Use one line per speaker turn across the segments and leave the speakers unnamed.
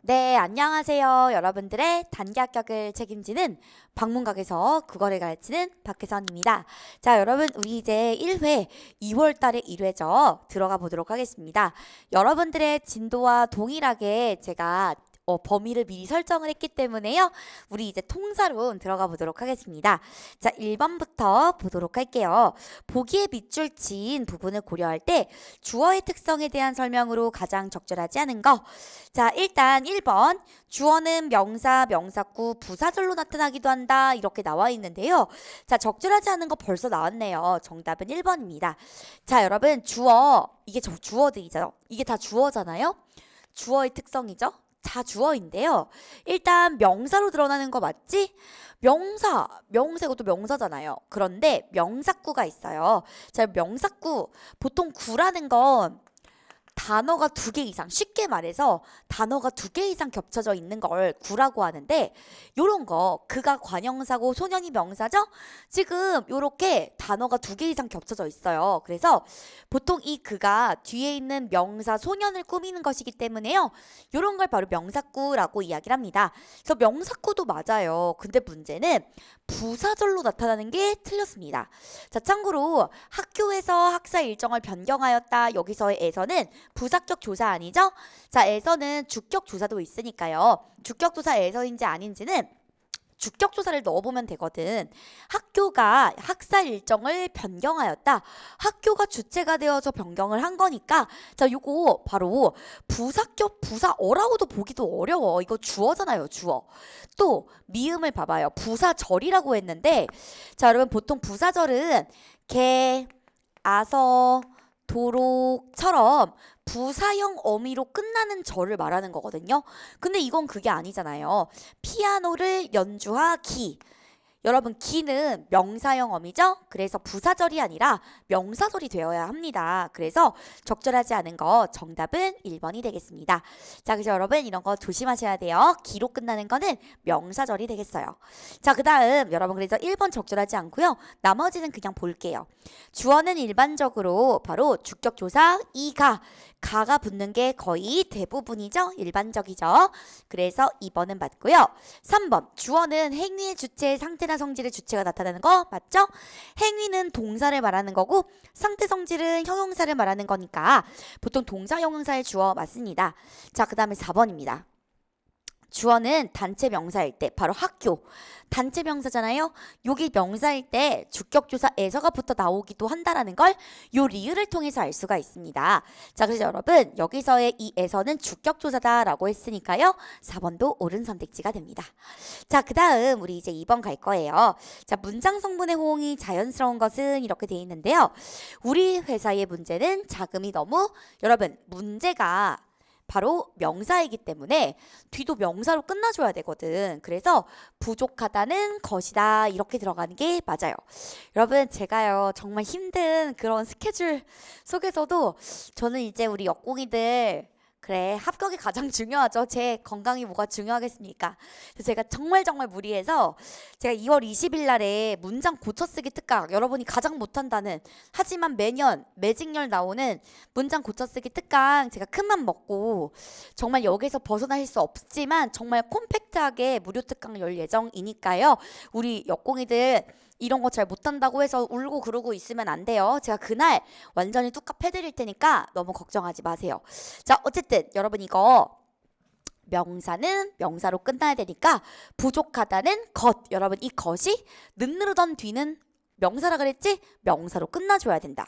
네, 안녕하세요. 여러분들의 단기 합격을 책임지는 방문각에서 국어를 가르치는 박혜선입니다. 자, 여러분, 우리 이제 1회, 2월 달에 1회죠. 들어가 보도록 하겠습니다. 여러분들의 진도와 동일하게 제가 범위를 미리 설정을 했기 때문에요. 우리 이제 통사론 들어가 보도록 하겠습니다. 자, 1번부터 보도록 할게요. 보기에 밑줄 친 부분을 고려할 때 주어의 특성에 대한 설명으로 가장 적절하지 않은 거. 자, 일단 1번 주어는 명사, 명사구, 부사절로 나타나기도 한다 이렇게 나와 있는데요. 자, 적절하지 않은 거 벌써 나왔네요. 정답은 1번입니다. 자, 여러분 주어 이게 주어들이죠. 이게 다 주어잖아요. 주어의 특성이죠. 다 주어인데요. 일단 명사로 드러나는 거 맞지? 명사 이것도 명사잖아요. 그런데 명사구가 있어요. 자, 명사구 보통 구라는 건 단어가 2개 이상, 쉽게 말해서 단어가 2개 이상 겹쳐져 있는 걸 구라고 하는데, 요런 거 그가 관형사고 소년이 명사죠? 지금 요렇게 단어가 2개 이상 겹쳐져 있어요. 그래서 보통 이 그가 뒤에 있는 명사 소년을 꾸미는 것이기 때문에요. 요런 걸 바로 명사구라고 이야기를 합니다. 그래서 명사구도 맞아요. 근데 문제는 부사절로 나타나는 게 틀렸습니다. 자, 참고로 학교에서 학사 일정을 변경하였다. 여기서의 에서는 부사격 조사 아니죠? 자, 에서는 주격 조사도 있으니까요. 주격 조사 에서인지 아닌지는 주격 조사를 넣어보면 되거든. 학교가 학사 일정을 변경하였다. 학교가 주체가 되어서 변경을 한 거니까 자, 요거 바로 부사격 부사어라고도 보기도 어려워. 이거 주어잖아요, 주어. 또 미음을 봐봐요. 부사절이라고 했는데 자, 여러분 보통 부사절은 개, 아서, 도록처럼 부사형 어미로 끝나는 절을 말하는 거거든요. 근데 이건 그게 아니잖아요. 피아노를 연주하기. 여러분 기는 명사형 어미죠? 그래서 부사절이 아니라 명사절이 되어야 합니다. 그래서 적절하지 않은 거 정답은 1번이 되겠습니다. 자, 그래서 여러분 이런 거 조심하셔야 돼요. 기로 끝나는 거는 명사절이 되겠어요. 자, 그 다음 여러분 그래서 1번 적절하지 않고요. 나머지는 그냥 볼게요. 주어는 일반적으로 바로 주격조사 이가 가가 붙는 게 거의 대부분이죠. 일반적이죠. 그래서 2번은 맞고요. 3번 주어는 행위의 주체, 상태나 성질의 주체가 나타나는 거 맞죠? 행위는 동사를 말하는 거고 상태 성질은 형용사를 말하는 거니까 보통 동사 형용사의 주어 맞습니다. 자, 그 다음에 4번입니다. 주어는 단체 명사일 때 바로 학교 단체 명사잖아요. 여기 명사일 때 주격조사에서가 붙어 나오기도 한다라는 걸 요 리을을 통해서 알 수가 있습니다. 자, 그래서 여러분 여기서의 이 에서는 주격조사다라고 했으니까요. 4번도 옳은 선택지가 됩니다. 자, 그 다음 우리 이제 2번 갈 거예요. 자, 문장 성분의 호응이 자연스러운 것은 이렇게 돼 있는데요. 우리 회사의 문제는 자금이 너무 여러분 문제가 바로 명사이기 때문에 뒤도 명사로 끝나줘야 되거든. 그래서 부족하다는 것이다 이렇게 들어가는 게 맞아요. 여러분 제가요 정말 힘든 그런 스케줄 속에서도 저는 이제 우리 여공이들 그래 합격이 가장 중요하죠. 제 건강이 뭐가 중요하겠습니까? 그래서 제가 정말 무리해서 제가 2월 20일 날에 문장 고쳐쓰기 특강 여러분이 가장 못한다는 하지만 매년 매직열 나오는 문장 고쳐쓰기 특강 제가 큰맘 먹고 정말 여기서 벗어날 수 없지만 정말 콤팩트하게 무료 특강 열 예정이니까요. 우리 여공이들 이런 거 잘 못한다고 해서 울고 그러고 있으면 안 돼요. 제가 그날 완전히 뚝갑 해드릴 테니까 너무 걱정하지 마세요. 자, 어쨌든 여러분 이거 명사는 명사로 끝나야 되니까 부족하다는 것 여러분 이 것이 는느르던 뒤는 명사라 그랬지? 명사로 끝나줘야 된다.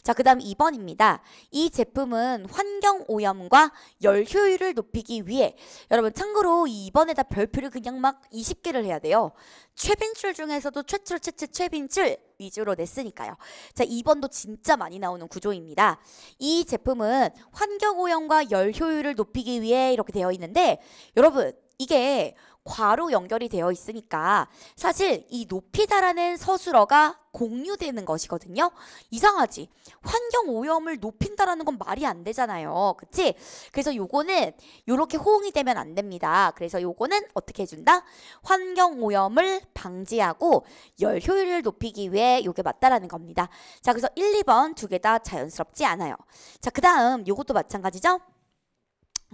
자, 그 다음 2번입니다. 이 제품은 환경 오염과 열 효율을 높이기 위해 여러분 참고로 이 2번에다 별표를 그냥 막 20개를 해야 돼요. 최빈출 중에서도 최초 최빈출 위주로 냈으니까요. 자, 2번도 진짜 많이 나오는 구조입니다. 이 제품은 환경 오염과 열 효율을 높이기 위해 이렇게 되어 있는데 여러분 이게 과로 연결이 되어 있으니까 사실 이 높이다라는 서술어가 공유되는 것이거든요. 이상하지? 환경 오염을 높인다라는 건 말이 안 되잖아요. 그치? 그래서 요거는 요렇게 호응이 되면 안 됩니다. 그래서 요거는 어떻게 해준다? 환경 오염을 방지하고 열 효율을 높이기 위해 요게 맞다라는 겁니다. 자, 그래서 1, 2번 두 개 다 자연스럽지 않아요. 자, 그 다음 요것도 마찬가지죠?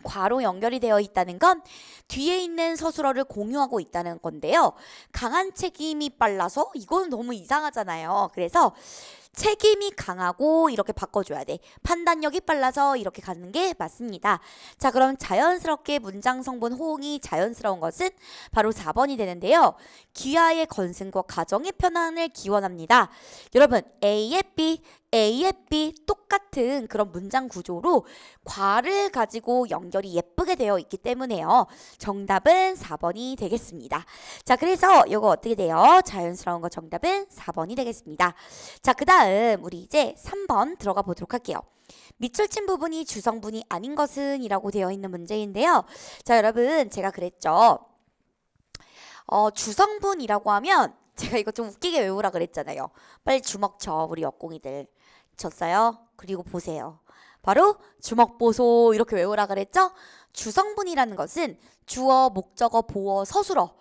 과로 연결이 되어 있다는 건 뒤에 있는 서술어를 공유하고 있다는 건데요. 강한 책임이 빨라서 이건 너무 이상하잖아요. 그래서 책임이 강하고 이렇게 바꿔줘야 돼. 판단력이 빨라서 이렇게 가는 게 맞습니다. 자, 그럼 자연스럽게 문장 성분 호응이 자연스러운 것은 바로 4번이 되는데요. 기하의 건승과 가정의 편안을 기원합니다. 여러분, A에 B 똑같은 그런 문장 구조로 과를 가지고 연결이 예쁘게 되어 있기 때문에요. 정답은 4번이 되겠습니다. 자, 그래서 이거 어떻게 돼요? 자연스러운 거 정답은 4번이 되겠습니다. 자, 그 다음 우리 이제 3번 들어가 보도록 할게요. 밑줄 친 부분이 주성분이 아닌 것은 이라고 되어 있는 문제인데요. 자, 여러분 제가 그랬죠. 주성분이라고 하면 제가 이거 좀 웃기게 외우라 그랬잖아요. 빨리 주먹 쳐 우리 역공이들. 쳤어요. 그리고 보세요. 바로 주먹 보소 이렇게 외우라 그랬죠? 주성분이라는 것은 주어, 목적어, 보어, 서술어.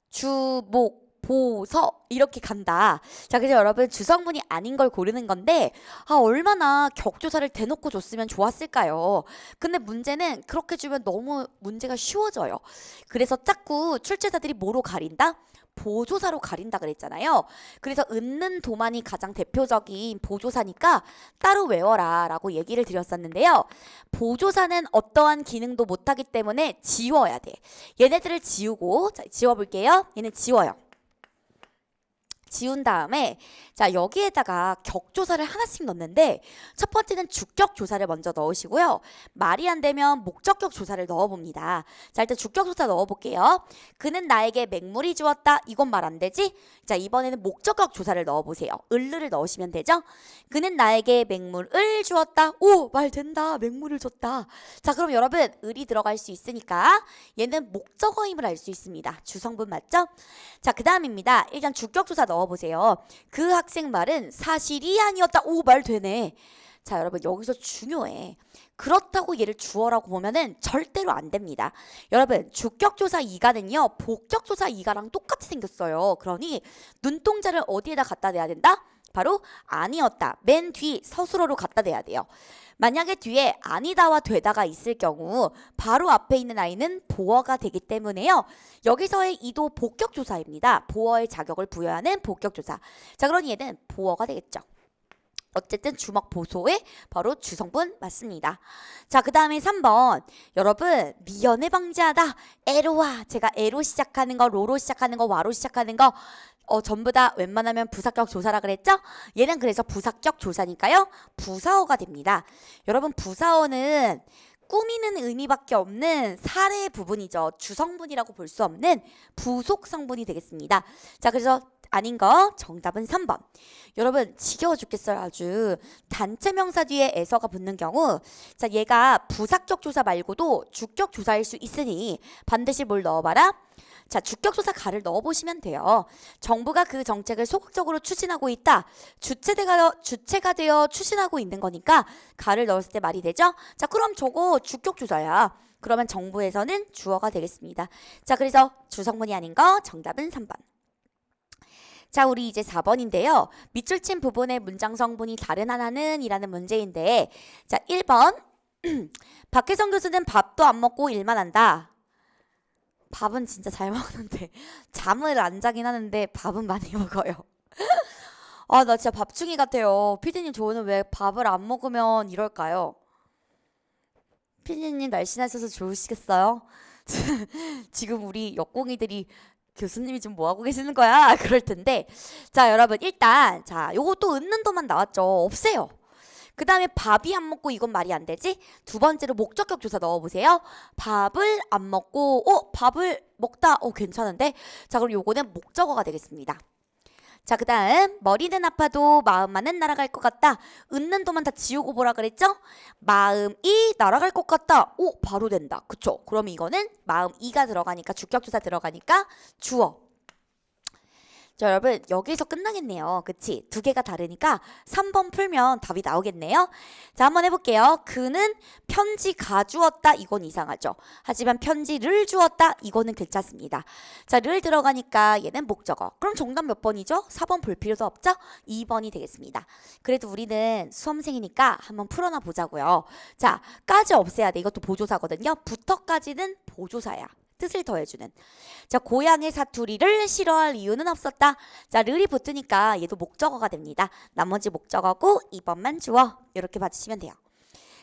주목 보서 이렇게 간다. 자, 그래서 여러분 주성분이 아닌 걸 고르는 건데 얼마나 격조사를 대놓고 줬으면 좋았을까요? 근데 문제는 그렇게 주면 너무 문제가 쉬워져요. 그래서 자꾸 출제자들이 뭐로 가린다? 보조사로 가린다 그랬잖아요. 그래서 읊는 도만이 가장 대표적인 보조사니까 따로 외워라 라고 얘기를 드렸었는데요. 보조사는 어떠한 기능도 못하기 때문에 지워야 돼. 얘네들을 지우고, 자, 지워볼게요. 얘는 지워요. 지운 다음에 자, 여기에다가 격조사를 하나씩 넣는데 첫 번째는 주격 조사를 먼저 넣으시고요. 말이 안 되면 목적격 조사를 넣어봅니다. 자, 일단 주격 조사 넣어볼게요. 그는 나에게 맹물이 주었다. 이건 말 안 되지? 자, 이번에는 목적격 조사를 넣어보세요. 을을 넣으시면 되죠? 그는 나에게 맹물을 주었다. 오, 말 된다. 맹물을 줬다. 자, 그럼 여러분 을이 들어갈 수 있으니까 얘는 목적어임을 알 수 있습니다. 주성분 맞죠? 자, 그 다음입니다. 일단 주격 조사 넣어보세요. 그 학생 말은 사실이 아니었다. 오, 말 되네. 자, 여러분 여기서 중요해. 그렇다고 얘를 주어라고 보면은 절대로 안 됩니다. 여러분 주격조사 2가는요 복격조사 2가랑 똑같이 생겼어요. 그러니 눈동자를 어디에다 갖다 대야 된다? 바로 아니었다. 맨 뒤 서술어로 갖다 대야 돼요. 만약에 뒤에 아니다와 되다가 있을 경우 바로 앞에 있는 아이는 보어가 되기 때문에요. 여기서의 이도 복격조사입니다. 보어의 자격을 부여하는 복격조사. 자, 그러니 얘는 보어가 되겠죠. 어쨌든 주먹 보소의 바로 주성분 맞습니다. 자, 그 다음에 3번. 여러분 미연에 방지하다. 에로와. 제가 에로 시작하는 거, 로로 시작하는 거, 와로 시작하는 거 전부 다 웬만하면 부사격 조사라 그랬죠? 얘는 그래서 부사격 조사니까요. 부사어가 됩니다. 여러분 부사어는 꾸미는 의미밖에 없는 사례 부분이죠. 주성분이라고 볼 수 없는 부속 성분이 되겠습니다. 자, 그래서 아닌 거 정답은 3번. 여러분 지겨워 죽겠어요. 아주 단체 명사 뒤에 에서가 붙는 경우 자, 얘가 부사격 조사 말고도 주격 조사일 수 있으니 반드시 뭘 넣어봐라? 자, 주격조사 가를 넣어보시면 돼요. 정부가 그 정책을 소극적으로 추진하고 있다. 주체가 되어 추진하고 있는 거니까 가를 넣었을 때 말이 되죠? 자, 그럼 저거 주격조사야. 그러면 정부에서는 주어가 되겠습니다. 자, 그래서 주성분이 아닌 거 정답은 3번. 자, 우리 이제 4번인데요. 밑줄 친 부분의 문장 성분이 다른 하나는 이라는 문제인데 자, 1번 박혜성 교수는 밥도 안 먹고 일만 한다. 밥은 진짜 잘 먹는데 잠을 안 자긴 하는데 밥은 많이 먹어요. 나 진짜 밥충이 같아요. 피디님 저는 왜 밥을 안 먹으면 이럴까요? 피디님 날씬하셔서 좋으시겠어요? 지금 우리 역공이들이 교수님이 지금 뭐하고 계시는 거야? 그럴 텐데 자, 여러분 일단 자, 요거 또 은는 도만 나왔죠. 없애요. 그 다음에 밥이 안 먹고 이건 말이 안 되지? 두 번째로 목적격 조사 넣어보세요. 밥을 안 먹고 밥을 먹다. 괜찮은데? 자, 그럼 요거는 목적어가 되겠습니다. 자, 그 다음 머리는 아파도 마음만은 날아갈 것 같다. 웃는 도만 다 지우고 보라 그랬죠? 마음이 날아갈 것 같다. 바로 된다. 그쵸? 그럼 이거는 마음이가 들어가니까 주격조사 들어가니까 주어. 자, 여러분 여기서 끝나겠네요. 그치? 두 개가 다르니까 3번 풀면 답이 나오겠네요. 자, 한번 해볼게요. 그는 편지 가주었다. 이건 이상하죠. 하지만 편지를 주었다. 이거는 괜찮습니다. 자, 를 들어가니까 얘는 목적어. 그럼 정답 몇 번이죠? 4번 볼 필요도 없죠? 2번이 되겠습니다. 그래도 우리는 수험생이니까 한번 풀어나 보자고요. 자, 까지 없애야 돼. 이것도 보조사거든요. 부터까지는 보조사야. 뜻을 더해주는. 자, 고향의 사투리를 싫어할 이유는 없었다. 자, 르이 붙으니까 얘도 목적어가 됩니다. 나머지 목적어고 2번만 주어. 이렇게 봐주시면 돼요.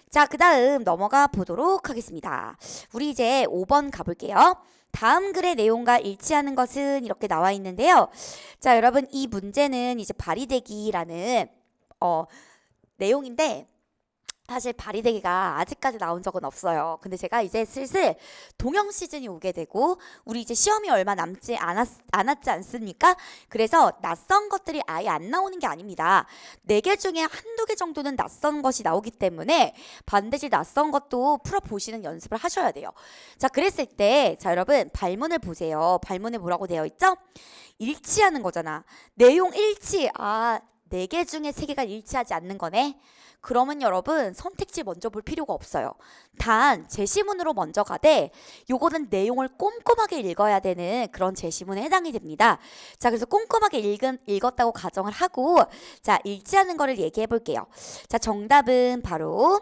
자, 그 다음 넘어가 보도록 하겠습니다. 우리 이제 5번 가볼게요. 다음 글의 내용과 일치하는 것은 이렇게 나와 있는데요. 자, 여러분 이 문제는 이제 발휘되기라는 내용인데 사실 발휘되기가 아직까지 나온 적은 없어요. 근데 제가 이제 슬슬 동영 시즌이 오게 되고 우리 이제 시험이 얼마 남지 않았지 않습니까? 그래서 낯선 것들이 아예 안 나오는 게 아닙니다. 4개 중에 한두 개 정도는 낯선 것이 나오기 때문에 반드시 낯선 것도 풀어보시는 연습을 하셔야 돼요. 자, 그랬을 때 자, 여러분 발문을 보세요. 발문에 뭐라고 되어 있죠? 일치하는 거잖아. 내용 일치. 4개 중에 3개가 일치하지 않는 거네. 그러면 여러분 선택지 먼저 볼 필요가 없어요. 단 제시문으로 먼저 가되 요거는 내용을 꼼꼼하게 읽어야 되는 그런 제시문에 해당이 됩니다. 자, 그래서 꼼꼼하게 읽었다고 가정을 하고 자, 일치하는 거를 얘기해 볼게요. 자, 정답은 바로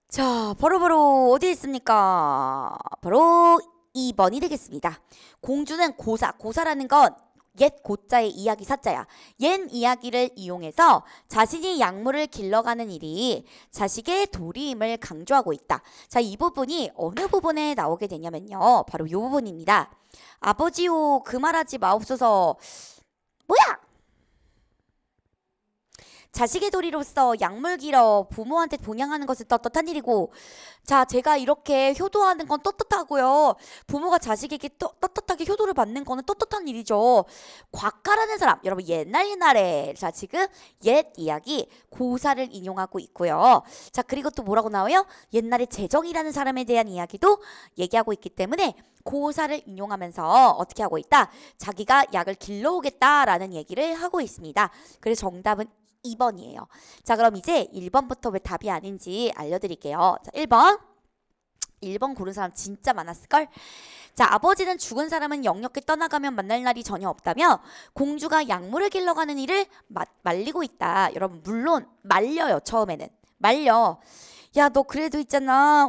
자, 바로 어디 있습니까? 바로 2번이 되겠습니다. 공주는 고사라는 건 옛 고자의 이야기 사자야. 옛 이야기를 이용해서 자신이 약물을 길러가는 일이 자식의 도리임을 강조하고 있다. 자, 이 부분이 어느 부분에 나오게 되냐면요. 바로 이 부분입니다. 아버지요, 그 말하지 마옵소서. 뭐야? 자식의 도리로서 약물 길어 부모한테 봉양하는 것은 떳떳한 일이고 자, 제가 이렇게 효도하는 건 떳떳하고요. 부모가 자식에게 떳떳하게 효도를 받는 거는 떳떳한 일이죠. 곽가라는 사람, 여러분 옛날에 자, 지금 옛 이야기 고사를 인용하고 있고요. 자, 그리고 또 뭐라고 나와요? 옛날에 재정이라는 사람에 대한 이야기도 얘기하고 있기 때문에 고사를 인용하면서 어떻게 하고 있다? 자기가 약을 길러오겠다라는 얘기를 하고 있습니다. 그래서 정답은 2번이에요. 자, 그럼 이제 1번부터 왜 답이 아닌지 알려드릴게요. 자, 1번 고른 사람 진짜 많았을걸? 자, 아버지는 죽은 사람은 영역에 떠나가면 만날 날이 전혀 없다며 공주가 약물을 길러가는 일을 말리고 있다. 여러분 물론 말려요. 처음에는 말려. 야, 너 그래도 있잖아.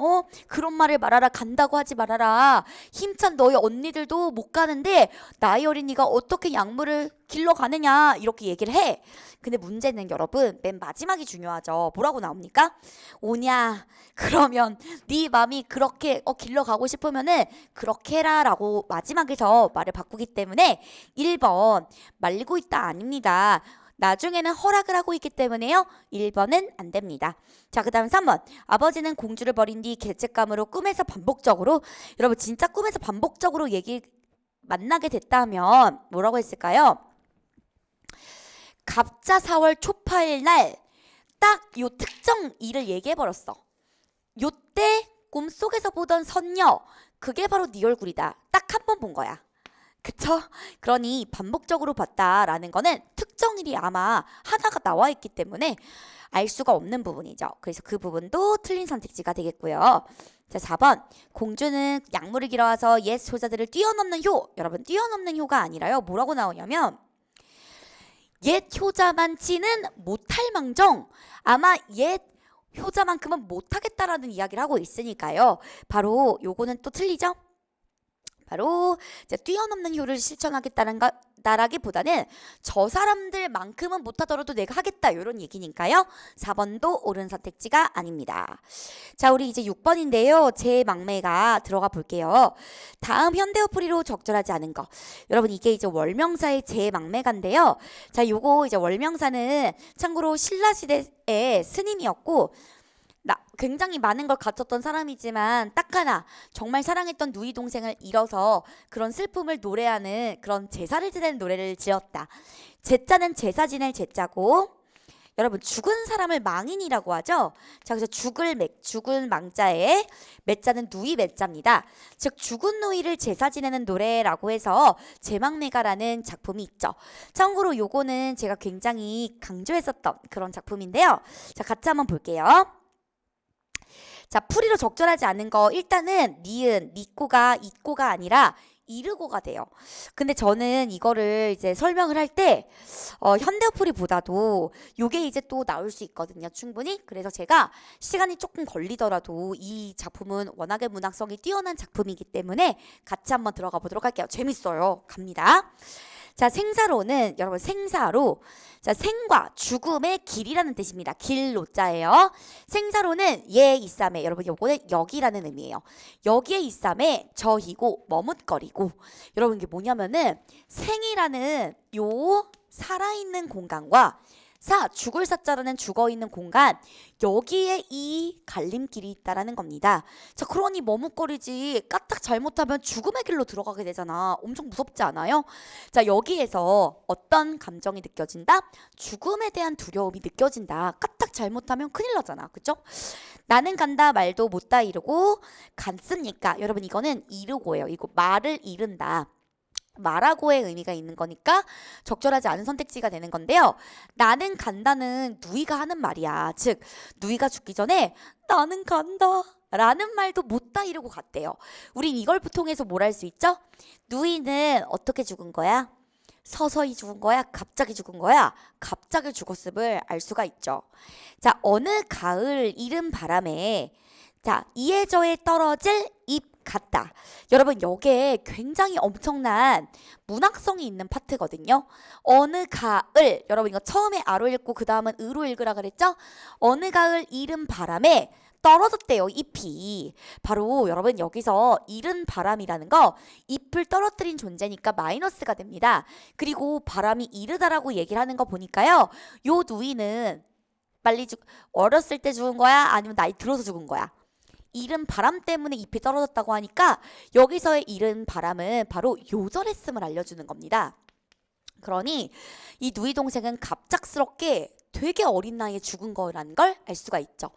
그런 말을 말하라. 간다고 하지 말아라. 힘찬 너희 언니들도 못 가는데 나이 어린이가 어떻게 약물을 길러가느냐 이렇게 얘기를 해. 근데 문제는 여러분 맨 마지막이 중요하죠. 뭐라고 나옵니까? 오냐 그러면 네 맘이 그렇게 길러가고 싶으면은 그렇게 해라 라고 마지막에서 말을 바꾸기 때문에 1번 말리고 있다 아닙니다. 나중에는 허락을 하고 있기 때문에요. 1번은 안 됩니다. 자, 그 다음 3번. 아버지는 공주를 버린 뒤 죄책감으로 꿈에서 반복적으로 여러분 진짜 꿈에서 반복적으로 만나게 됐다면 뭐라고 했을까요? 갑자 4월 초파일 날 딱 요 특정 일을 얘기해버렸어. 요때 꿈속에서 보던 선녀 그게 바로 네 얼굴이다. 딱 한 번 본 거야. 그쵸? 그러니 반복적으로 봤다라는 거는 특정 일이 아마 하나가 나와 있기 때문에 알 수가 없는 부분이죠. 그래서 그 부분도 틀린 선택지가 되겠고요. 자, 4번. 공주는 약물을 길어와서 옛 소자들을 뛰어넘는 효. 여러분 뛰어넘는 효가 아니라요. 뭐라고 나오냐면 옛 효자만치는 못할 망정. 아마 옛 효자만큼은 못하겠다라는 이야기를 하고 있으니까요. 바로 요거는 또 틀리죠? 바로 이제 뛰어넘는 효를 실천하겠다는 나라기보다는 저 사람들만큼은 못하더라도 내가 하겠다 이런 얘기니까요. 4번도 옳은 선택지가 아닙니다. 자, 우리 이제 6번인데요. 제 막매가 들어가 볼게요. 다음 현대어풀이로 적절하지 않은 거. 여러분 이게 이제 월명사의 제 막매가인데요. 자, 요거 이제 월명사는 참고로 신라시대의 스님이었고 굉장히 많은 걸 갖췄던 사람이지만 딱 하나 정말 사랑했던 누이 동생을 잃어서 그런 슬픔을 노래하는 그런 제사를 지내는 노래를 지었다. 제자는 제사 지낼 제자고 여러분 죽은 사람을 망인이라고 하죠. 자, 그래서 죽은 망자에 매자는 누이 매자입니다. 즉 죽은 누이를 제사 지내는 노래라고 해서 제망매가라는 작품이 있죠. 참고로 요거는 제가 굉장히 강조했었던 그런 작품인데요. 자, 같이 한번 볼게요. 자, 풀이로 적절하지 않은 거 일단은 니은, 니꼬가 이꼬가 아니라 이르고가 돼요. 근데 저는 이거를 이제 설명을 할 때 현대어풀이보다도 요게 이제 또 나올 수 있거든요. 충분히. 그래서 제가 시간이 조금 걸리더라도 이 작품은 워낙에 문학성이 뛰어난 작품이기 때문에 같이 한번 들어가 보도록 할게요. 재밌어요. 갑니다. 자, 생사로는 여러분 생사로 자, 생과 죽음의 길이라는 뜻입니다. 길로자예요. 생사로는 예 이쌈에 여러분 요거는 여기라는 의미예요. 여기에 이쌈에 저희고 머뭇거리고 여러분 이게 뭐냐면은 생이라는 요 살아있는 공간과 죽을 사자라는 죽어있는 공간 여기에 이 갈림길이 있다라는 겁니다. 자, 그러니 머뭇거리지 까딱 잘못하면 죽음의 길로 들어가게 되잖아. 엄청 무섭지 않아요? 자, 여기에서 어떤 감정이 느껴진다? 죽음에 대한 두려움이 느껴진다. 까딱 잘못하면 큰일 나잖아. 그쵸? 나는 간다 말도 못다 이르고 갔습니까? 여러분 이거는 이르고예요. 이거 말을 잃은다. 말하고의 의미가 있는 거니까 적절하지 않은 선택지가 되는 건데요. 나는 간다는 누이가 하는 말이야. 즉 누이가 죽기 전에 나는 간다 라는 말도 못다 이러고 갔대요. 우린 이걸 통해서 뭘 할 수 있죠? 누이는 어떻게 죽은 거야? 서서히 죽은 거야? 갑자기 죽은 거야? 갑자기 죽었음을 알 수가 있죠. 자, 어느 가을 이른 바람에 자, 이해저에 떨어질 잎 같다. 여러분 여기에 굉장히 엄청난 문학성이 있는 파트거든요. 어느 가을 여러분 이거 처음에 아로 읽고 그 다음은 으로 읽으라 그랬죠? 어느 가을 이른 바람에 떨어졌대요. 잎이. 바로 여러분 여기서 이른 바람이라는 거 잎을 떨어뜨린 존재니까 마이너스가 됩니다. 그리고 바람이 이르다라고 얘기를 하는 거 보니까요. 요 누이는 빨리 어렸을 때 죽은 거야? 아니면 나이 들어서 죽은 거야? 이른 바람 때문에 잎이 떨어졌다고 하니까 여기서의 이른 바람은 바로 요절했음을 알려주는 겁니다. 그러니 이 누이 동생은 갑작스럽게 되게 어린 나이에 죽은 거라는 걸 알 수가 있죠.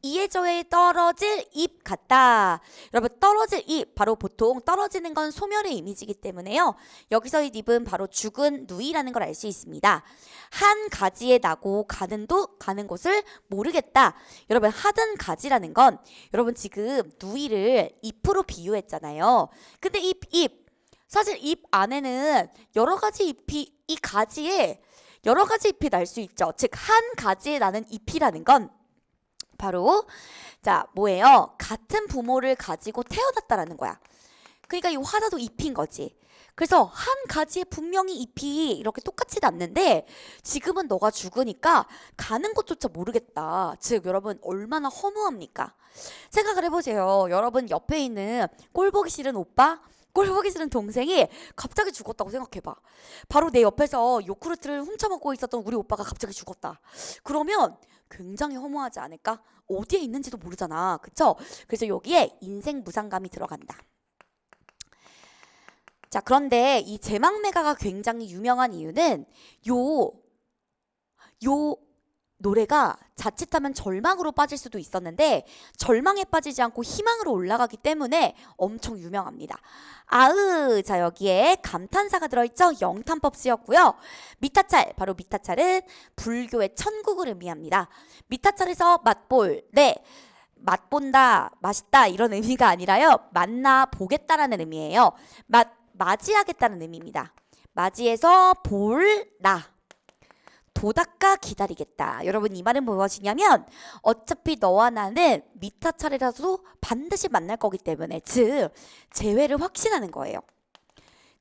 이해저에 떨어질 잎 같다. 여러분 떨어질 잎 바로 보통 떨어지는 건 소멸의 이미지이기 때문에요. 여기서 이 잎은 바로 죽은 누이라는 걸 알 수 있습니다. 한 가지에 나고 가는 곳을 모르겠다. 여러분 하든 가지라는 건 여러분 지금 누이를 잎으로 비유했잖아요. 근데 잎 사실 잎 안에는 여러 가지 잎이 이 가지에 여러 가지 잎이 날 수 있죠. 즉 한 가지에 나는 잎이라는 건 바로 자 뭐예요? 같은 부모를 가지고 태어났다라는 거야. 그러니까 이 화자도 잎인 거지. 그래서 한 가지에 분명히 잎이 이렇게 똑같이 났는데 지금은 너가 죽으니까 가는 곳조차 모르겠다. 즉 여러분 얼마나 허무합니까? 생각을 해보세요. 여러분 옆에 있는 꼴 보기 싫은 오빠 꼴 보기 싫은 동생이 갑자기 죽었다고 생각해봐. 바로 내 옆에서 요구르트를 훔쳐먹고 있었던 우리 오빠가 갑자기 죽었다. 그러면 굉장히 허무하지 않을까? 어디에 있는지도 모르잖아. 그쵸? 그래서 여기에 인생 무상감이 들어간다. 자, 그런데 이 제망매가가 굉장히 유명한 이유는 요 노래가 자칫하면 절망으로 빠질 수도 있었는데 절망에 빠지지 않고 희망으로 올라가기 때문에 엄청 유명합니다. 자 여기에 감탄사가 들어있죠. 영탄법 쓰였고요. 미타찰 바로 미타찰은 불교의 천국을 의미합니다. 미타찰에서 맛볼 맛본다 맛있다 이런 의미가 아니라요. 만나 보겠다라는 의미예요. 맞이하겠다는 의미입니다. 맞이해서 볼나 도닦아 기다리겠다. 여러분 이 말은 무엇이냐면 어차피 너와 나는 미타 차례라도 반드시 만날 거기 때문에 즉 재회를 확신하는 거예요.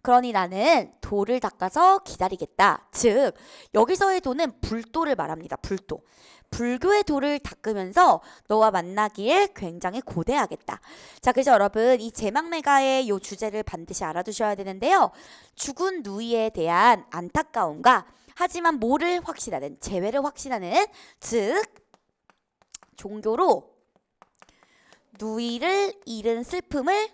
그러니 나는 도를 닦아서 기다리겠다. 즉 여기서의 도는 불도를 말합니다. 불도. 불교의 도를 닦으면서 너와 만나길 굉장히 고대하겠다. 자, 그래서 여러분 이 제망매가의 요 주제를 반드시 알아두셔야 되는데요. 죽은 누이에 대한 안타까움과 하지만 뭐를 확신하는 재회를 확신하는 즉 종교로 누이를 잃은 슬픔을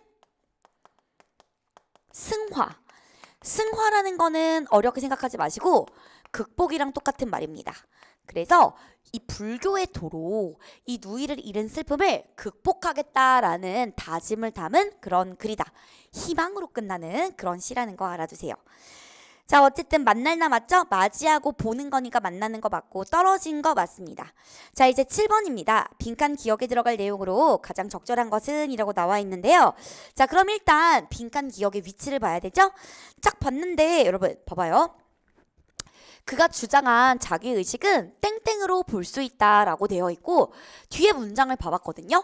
승화라는 거는 어렵게 생각하지 마시고 극복이랑 똑같은 말입니다. 그래서 이 불교의 도로 이 누이를 잃은 슬픔을 극복하겠다라는 다짐을 담은 그런 글이다. 희망으로 끝나는 그런 시라는 거 알아두세요. 자, 어쨌든 만날 나 맞죠? 맞이하고 보는 거니까 만나는 거 맞고 떨어진 거 맞습니다. 자, 이제 7번입니다. 빈칸 기억에 들어갈 내용으로 가장 적절한 것은 이라고 나와 있는데요. 자, 그럼 일단 빈칸 기억의 위치를 봐야 되죠? 딱 봤는데 여러분 봐봐요. 그가 주장한 자기의식은 땡땡으로 볼 수 있다라고 되어 있고 뒤에 문장을 봐봤거든요.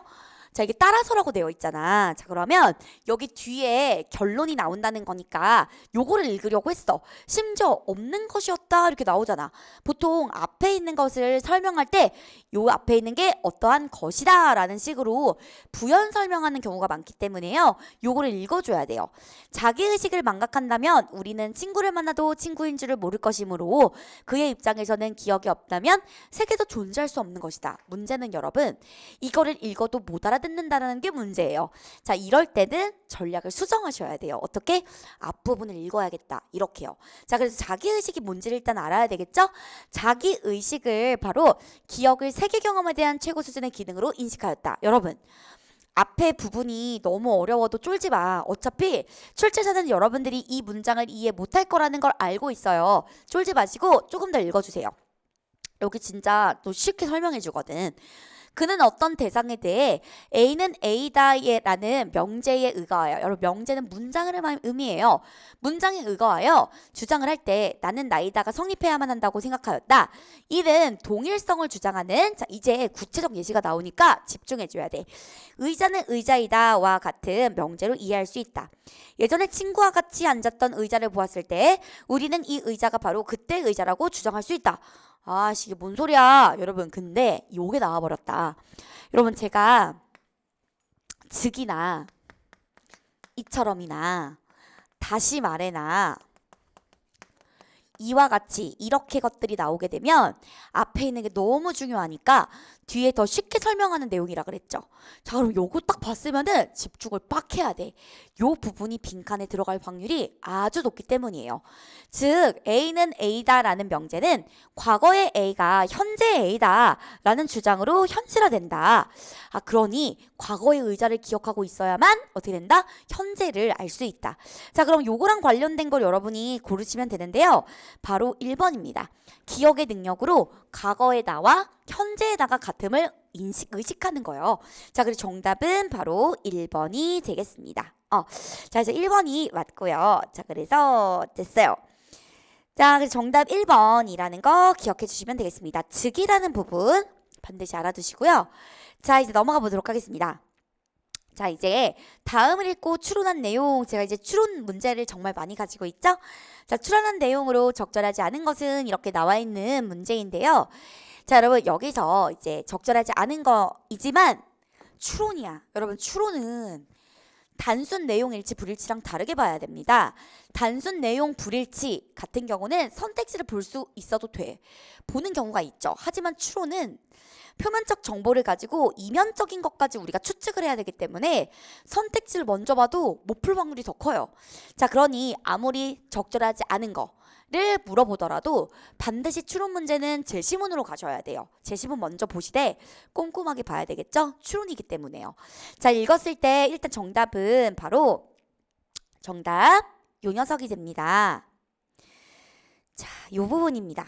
자, 이게 따라서라고 되어 있잖아. 자, 그러면 여기 뒤에 결론이 나온다는 거니까 요거를 읽으려고 했어. 심지어 없는 것이었다 이렇게 나오잖아. 보통 앞에 있는 것을 설명할 때 요 앞에 있는 게 어떠한 것이다 라는 식으로 부연 설명하는 경우가 많기 때문에요. 요거를 읽어줘야 돼요. 자기의식을 망각한다면 우리는 친구를 만나도 친구인 줄을 모를 것이므로 그의 입장에서는 기억이 없다면 세계도 존재할 수 없는 것이다. 문제는 여러분 이거를 읽어도 못 알아듣는다는 게 문제예요. 자, 이럴 때는 전략을 수정하셔야 돼요. 어떻게? 앞부분을 읽어야겠다. 이렇게요. 자, 그래서 자기의식이 뭔지를 일단 알아야 되겠죠? 자기의식을 바로 기억을 세계 경험에 대한 최고 수준의 기능으로 인식하였다. 여러분 앞에 부분이 너무 어려워도 쫄지 마. 어차피 출제자는 여러분들이 이 문장을 이해 못할 거라는 걸 알고 있어요. 쫄지 마시고 조금 더 읽어주세요. 여기 진짜 또 쉽게 설명해 주거든. 그는 어떤 대상에 대해 A는 A다라는 명제에 의거하여, 여러분 명제는 문장을 의미해요. 문장에 의거하여 주장을 할 때 나는 나이다가 성립해야만 한다고 생각하였다. 이는 동일성을 주장하는, 자 이제 구체적 예시가 나오니까 집중해줘야 돼. 의자는 의자이다와 같은 명제로 이해할 수 있다. 예전에 친구와 같이 앉았던 의자를 보았을 때 우리는 이 의자가 바로 그때의 의자라고 주장할 수 있다. 이게 뭔 소리야 여러분. 근데 요게 나와버렸다. 여러분 제가 즉이나 이처럼이나 다시 말해나 이와 같이 이렇게 것들이 나오게 되면 앞에 있는 게 너무 중요하니까 뒤에 더 쉽게 설명하는 내용이라 그랬죠. 자, 그럼 요거 딱 봤으면은 집중을 빡 해야 돼. 요 부분이 빈칸에 들어갈 확률이 아주 높기 때문이에요. 즉 A는 A다라는 명제는 과거의 A가 현재의 A다라는 주장으로 현실화된다. 그러니 과거의 의자를 기억하고 있어야만 어떻게 된다? 현재를 알 수 있다. 자, 그럼 요거랑 관련된 걸 여러분이 고르시면 되는데요. 바로 1번입니다. 기억의 능력으로 과거의 나와 현재의 나가 같음을 의식하는 거예요. 자, 그래서 정답은 바로 1번이 되겠습니다. 자, 이제 1번이 맞고요. 자, 그래서 됐어요. 자, 그래서 정답 1번이라는 거 기억해 주시면 되겠습니다. 즉이라는 부분 반드시 알아두시고요. 자, 이제 넘어가 보도록 하겠습니다. 자, 이제 다음을 읽고 추론한 내용, 제가 이제 추론 문제를 정말 많이 가지고 있죠? 자, 추론한 내용으로 적절하지 않은 것은 이렇게 나와 있는 문제인데요. 자, 여러분 여기서 이제 적절하지 않은 거이지만 추론이야. 여러분 추론은 단순 내용 일치 불일치랑 다르게 봐야 됩니다. 단순 내용 불일치 같은 경우는 선택지를 볼 수 있어도 돼. 보는 경우가 있죠. 하지만 추론은 표면적 정보를 가지고 이면적인 것까지 우리가 추측을 해야 되기 때문에 선택지를 먼저 봐도 못 풀 확률이 더 커요. 자, 그러니 아무리 적절하지 않은 거를 물어보더라도 반드시 추론 문제는 제시문으로 가셔야 돼요. 제시문 먼저 보시되 꼼꼼하게 봐야 되겠죠? 추론이기 때문에요. 자, 읽었을 때 일단 정답은 바로 정답 요 녀석이 됩니다. 자, 요 부분입니다.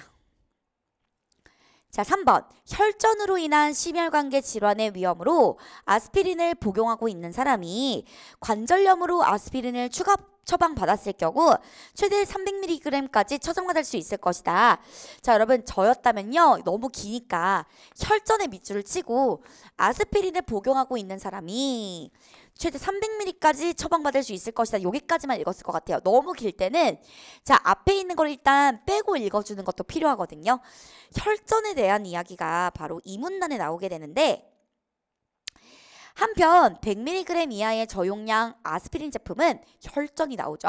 자, 3번. 혈전으로 인한 심혈관계 질환의 위험으로 아스피린을 복용하고 있는 사람이 관절염으로 아스피린을 추가 처방받았을 경우 최대 300mg까지 처방받을 수 있을 것이다. 자, 여러분 저였다면요. 너무 기니까 혈전의 밑줄을 치고 아스피린을 복용하고 있는 사람이 최대 300mg까지 처방받을 수 있을 것이다. 여기까지만 읽었을 것 같아요. 너무 길 때는 자, 앞에 있는 걸 일단 빼고 읽어주는 것도 필요하거든요. 혈전에 대한 이야기가 바로 이 문단에 나오게 되는데 한편 100mg 이하의 저용량 아스피린 제품은 혈전이 나오죠.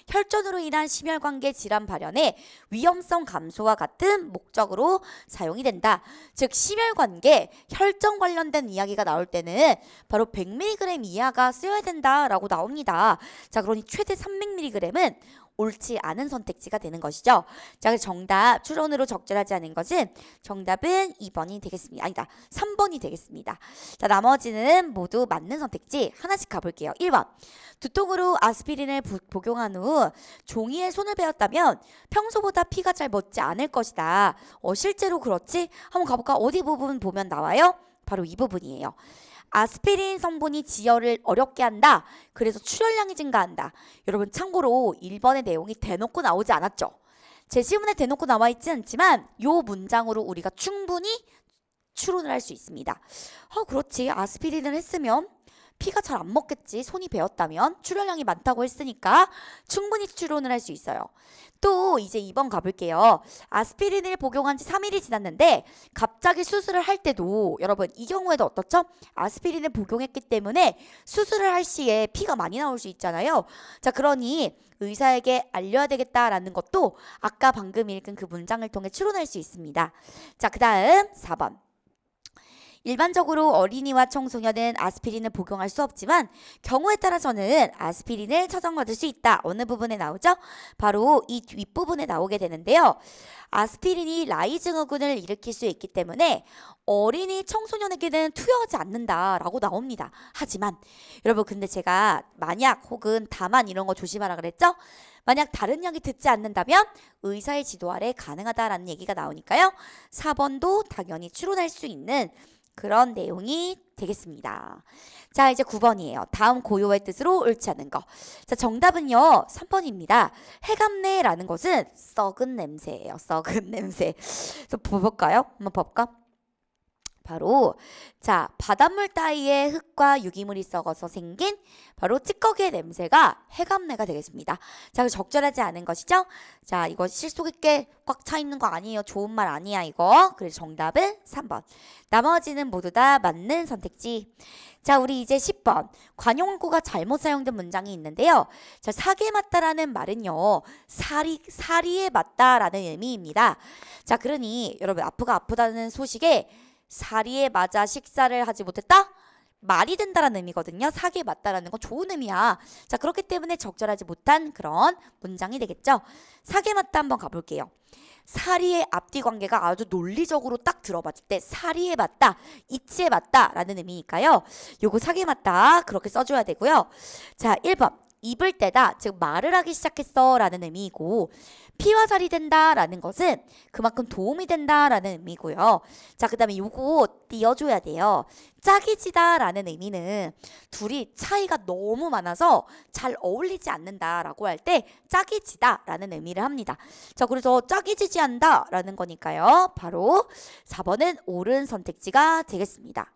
혈전으로 인한 심혈관계 질환 발현의 위험성 감소와 같은 목적으로 사용이 된다. 즉 심혈관계, 혈전 관련된 이야기가 나올 때는 바로 100mg 이하가 쓰여야 된다라고 나옵니다. 자, 그러니 최대 300mg은 옳지 않은 선택지가 되는 것이죠. 자, 그래서 정답 추론으로 적절하지 않은 것은 정답은 2번이 되겠습니다. 아니다. 3번이 되겠습니다. 자, 나머지는 모두 맞는 선택지 하나씩 가볼게요. 1번. 두통으로 아스피린을 복용한 후 종이에 손을 베었다면 평소보다 피가 잘 멎지 않을 것이다. 실제로 그렇지? 한번 가볼까? 어디 부분 보면 나와요? 바로 이 부분이에요. 아스피린 성분이 지혈을 어렵게 한다. 그래서 출혈량이 증가한다. 여러분 참고로 1번의 내용이 대놓고 나오지 않았죠. 제시문에 대놓고 나와 있지 않지만 이 문장으로 우리가 충분히 추론을 할 수 있습니다. 그렇지. 아스피린을 했으면 피가 잘 안 먹겠지. 손이 베었다면 출혈량이 많다고 했으니까 충분히 추론을 할 수 있어요. 또 이제 2번 가볼게요. 아스피린을 복용한 지 3일이 지났는데 갑자기 수술을 할 때도 여러분 이 경우에도 어떻죠? 아스피린을 복용했기 때문에 수술을 할 시에 피가 많이 나올 수 있잖아요. 자, 그러니 의사에게 알려야 되겠다라는 것도 아까 방금 읽은 그 문장을 통해 추론할 수 있습니다. 자, 그 다음 4번. 일반적으로 어린이와 청소년은 아스피린을 복용할 수 없지만 경우에 따라서는 아스피린을 처방받을 수 있다. 어느 부분에 나오죠? 바로 이 뒷부분에 나오게 되는데요. 아스피린이 라이 증후군을 일으킬 수 있기 때문에 어린이 청소년에게는 투여하지 않는다라고 나옵니다. 하지만 여러분 근데 제가 만약 혹은 다만 이런 거 조심하라 그랬죠? 만약 다른 약이 듣지 않는다면 의사의 지도 아래 가능하다라는 얘기가 나오니까요. 4번도 당연히 추론할 수 있는 그런 내용이 되겠습니다. 자, 이제 9번이에요. 다음 고요의 뜻으로 옳지 않은 거. 자, 정답은요. 3번입니다. 해감내라는 것은 썩은 냄새예요. 썩은 냄새. 그래서 볼까요? 한번 볼까? 바로 자, 바닷물 따위에 흙과 유기물이 썩어서 생긴 바로 찌꺼기의 냄새가 해감내가 되겠습니다. 자, 적절하지 않은 것이죠? 자, 이거 실속 있게 꽉 차 있는 거 아니에요. 좋은 말 아니야 이거. 그래서 정답은 3번. 나머지는 모두 다 맞는 선택지. 자, 우리 이제 10번. 관용구가 잘못 사용된 문장이 있는데요. 자, 사기에 맞다라는 말은요. 사리에 맞다라는 의미입니다. 자, 그러니 여러분 아프다는 소식에 사리에 맞아 식사를 하지 못했다? 말이 된다라는 의미거든요. 사기에 맞다라는 건 좋은 의미야. 자, 그렇기 때문에 적절하지 못한 그런 문장이 되겠죠. 사기에 맞다 한번 가볼게요. 사리의 앞뒤 관계가 아주 논리적으로 딱 들어봤을 때 사리에 맞다, 이치에 맞다 라는 의미니까요. 요거 사기에 맞다 그렇게 써줘야 되고요. 자, 1번. 입을 떼다, 즉 말을 하기 시작했어 라는 의미이고 피와 살이 된다 라는 것은 그만큼 도움이 된다 라는 의미고요. 자, 그 다음에 요거 띄워줘야 돼요. 짝이 지다 라는 의미는 둘이 차이가 너무 많아서 잘 어울리지 않는다 라고 할 때 짝이 지다 라는 의미를 합니다. 자, 그래서 짝이 지지 않다 라는 거니까요. 바로 4번은 옳은 선택지가 되겠습니다.